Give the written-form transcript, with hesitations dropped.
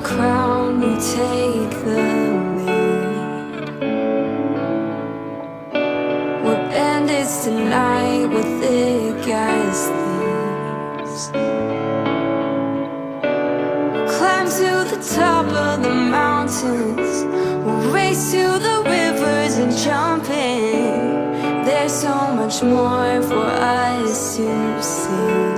crown, you take the lead. We're bandits tonight with thick as thieves. Climb to the top of the mountains, we'll race to the rivers and jump in. There's so much more for us to see.